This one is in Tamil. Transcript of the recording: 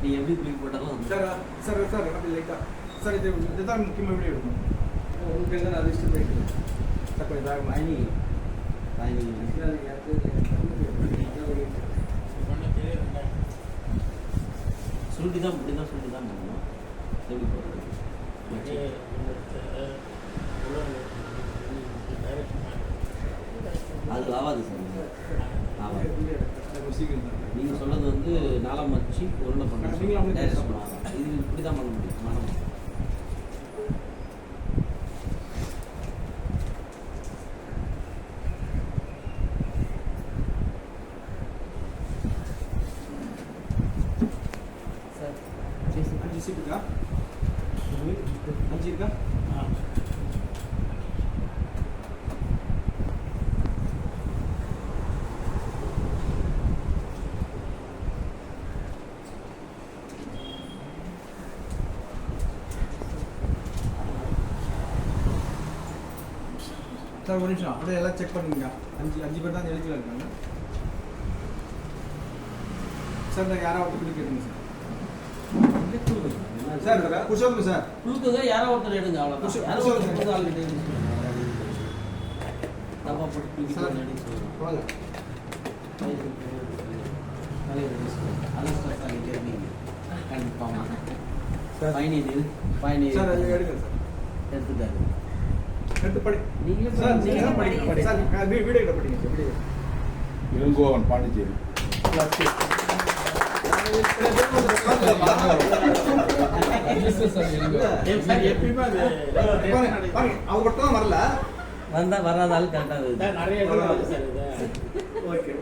நீ எப்படி தூக்கி போட்டாலும் சார் சார் சார் அப்படி லைட்டாக சார் இதுதான் முக்கியமாக வீடியோ எடுக்கணும் உங்களுக்கு எங்கே அது இஷ்டம் போயிட்டு சார் கொஞ்சம் இதாக பயணி சுருட்டி தான் இப்படி தான் சுருட்டி தான் பண்ணணும் எப்படி போடுறது அது ஆகாது சார் ஆகாது நீங்கள் சொல்கிறது வந்து நாலாம் வச்சு உருண்டை பண்ணணும் டைரக்ட் பண்ணலாம் இது இப்படி தான் பண்ண முடியும் மனம் சார் 5 சீட் இருக்கா 5 இருக்கா சார் ஒரு நிமிஷம் அப்படியே எல்லாம் செக் பண்ணுங்க 5 பேர் தான் எலிஜிபிளாக இருக்காங்க சார் நான் யாராவது ஒருத்தர் கேட்டுங்க சார் சார் குஷோங்க சார் குழுக்குங்க யாரோ ஒருத்தர் எடுங்க அவ்வளோதான் யாரோ ஒருத்தர் ஆள் எடுங்க தப்பா போட்டு சார் வாங்க சார் அது எடுங்க சார் எடுத்துட்டாரு எடுத்து படி சார் நீங்க படிங்க சார் வீடியோ கிட்ட படிங்க சார் வீடியோ இளங்கோவன் பாண்டிச்சேரி அவங்க மட்டும் வரல வந்தா வராதாலும் கரெக்டாக நிறைய ஓகே